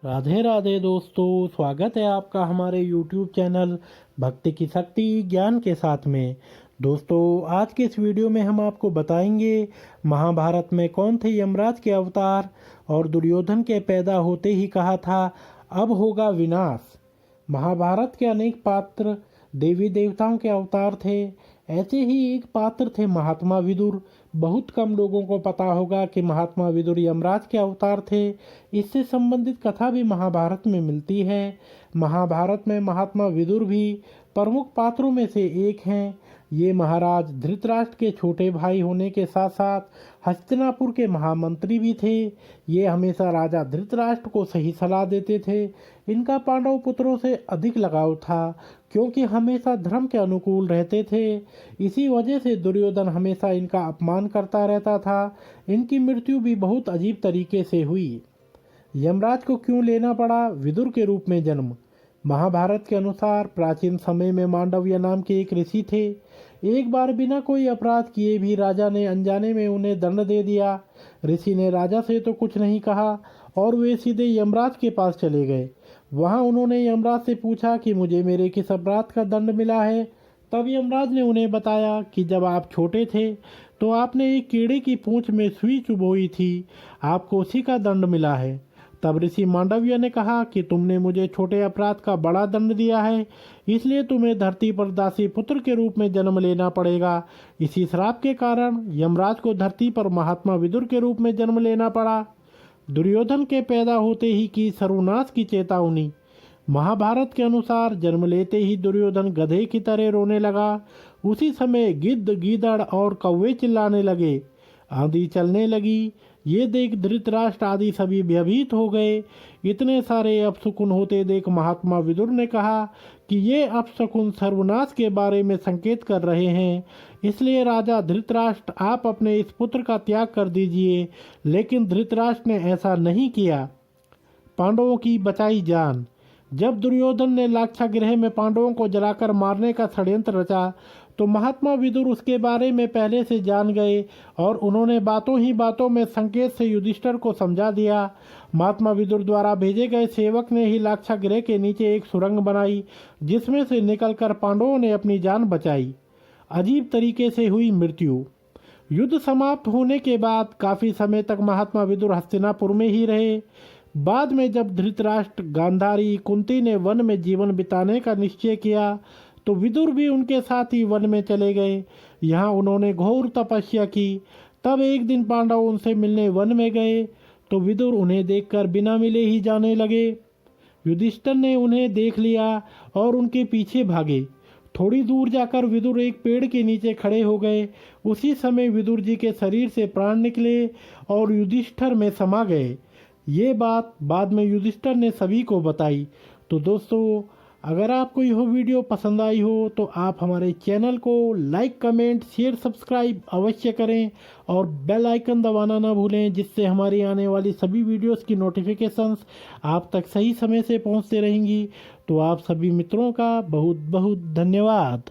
राधे राधे दोस्तों, स्वागत है आपका हमारे YouTube चैनल भक्ति की शक्ति ज्ञान के साथ में। दोस्तों, आज के इस वीडियो में हम आपको बताएंगे महाभारत में कौन थे यमराज के अवतार और दुर्योधन के पैदा होते ही कहा था अब होगा विनाश। महाभारत के अनेक पात्र देवी देवताओं के अवतार थे। ऐसे ही एक पात्र थे महात्मा विदुर। बहुत कम लोगों को पता होगा कि महात्मा विदुर यमराज के अवतार थे। इससे संबंधित कथा भी महाभारत में मिलती है। महाभारत में महात्मा विदुर भी प्रमुख पात्रों में से एक हैं। ये महाराज धृतराष्ट्र के छोटे भाई होने के साथ साथ हस्तिनापुर के महामंत्री भी थे। ये हमेशा राजा धृतराष्ट्र को सही सलाह देते थे। इनका पांडव पुत्रों से अधिक लगाव था क्योंकि हमेशा धर्म के अनुकूल रहते थे। इसी वजह से दुर्योधन हमेशा इनका अपमान करता रहता था। इनकी मृत्यु भी बहुत अजीब तरीके से हुई। यमराज को क्यों लेना पड़ा विदुर के रूप में जन्म। महाभारत के अनुसार प्राचीन समय में मांडव्य नाम के एक ऋषि थे। एक बार बिना कोई अपराध किए भी राजा ने अनजाने में उन्हें दंड दे दिया। ऋषि ने राजा से तो कुछ नहीं कहा और वे सीधे यमराज के पास चले गए। वहां उन्होंने यमराज से पूछा कि मुझे मेरे किस अपराध का दंड मिला है। तब यमराज ने उन्हें बताया कि जब आप छोटे थे तो आपने एक कीड़े की पूंछ में सुई चुभोई थी, आपको उसी का दंड मिला है। तब ऋषि मांडव्य ने कहा कि तुमने मुझे छोटे अपराध का बड़ा दंड दिया है, इसलिए तुम्हें धरती पर दासी पुत्र के रूप में जन्म लेना पड़ेगा। इसी श्राप के कारण यमराज को धरती पर महात्मा विदुर के रूप में जन्म लेना पड़ा। दुर्योधन के पैदा होते ही की सर्वनाश की चेतावनी। महाभारत के अनुसार जन्म लेते ही दुर्योधन गधे की तरह रोने लगा। उसी समय गिद्ध, गीदड़ और कौवे चिल्लाने लगे। आंधी चलने लगी। ये देख धृतराष्ट्र आदि सभी भयभीत हो गए। इतने सारे अपशकुन होते देख महात्मा विदुर ने कहा कि ये अपशकुन सर्वनाश के बारे में संकेत कर रहे हैं, इसलिए राजा धृतराष्ट्र आप अपने इस पुत्र का त्याग कर दीजिए। लेकिन धृतराष्ट्र ने ऐसा नहीं किया। पांडवों की बचाई जान। जब दुर्योधन ने लाक्षागृह में पांडवों को जलाकर मारने का षड्यंत्र रचा तो महात्मा विदुर उसके बारे में पहले से जान गए और उन्होंने बातों ही बातों में संकेत से युधिष्ठिर को समझा दिया। महात्मा विदुर द्वारा भेजे गए सेवक ने ही लाक्षागृह के नीचे एक सुरंग बनाई जिसमें से निकलकर पांडवों ने अपनी जान बचाई। अजीब तरीके से हुई मृत्यु। युद्ध समाप्त होने के बाद काफी समय तक महात्मा विदुर हस्तिनापुर में ही रहे। बाद में जब धृतराष्ट्र, गांधारी, कुंती ने वन में जीवन बिताने का निश्चय किया तो विदुर भी उनके साथ ही वन में चले गए। यहाँ उन्होंने घोर तपस्या की। तब एक दिन पांडव उनसे मिलने वन में गए तो विदुर उन्हें देखकर बिना मिले ही जाने लगे। युधिष्ठिर ने उन्हें देख लिया और उनके पीछे भागे। थोड़ी दूर जाकर विदुर एक पेड़ के नीचे खड़े हो गए। उसी समय विदुर जी के शरीर से प्राण निकले और युधिष्ठिर में समा गए। ये बात बाद में युधिष्ठिर ने सभी को बताई। तो दोस्तों, अगर आपको यह वीडियो पसंद आई हो तो आप हमारे चैनल को लाइक, कमेंट, शेयर, सब्सक्राइब अवश्य करें और बेल आइकन दबाना ना भूलें, जिससे हमारी आने वाली सभी वीडियोस की नोटिफिकेशंस आप तक सही समय से पहुंचते रहेंगी। तो आप सभी मित्रों का बहुत बहुत धन्यवाद।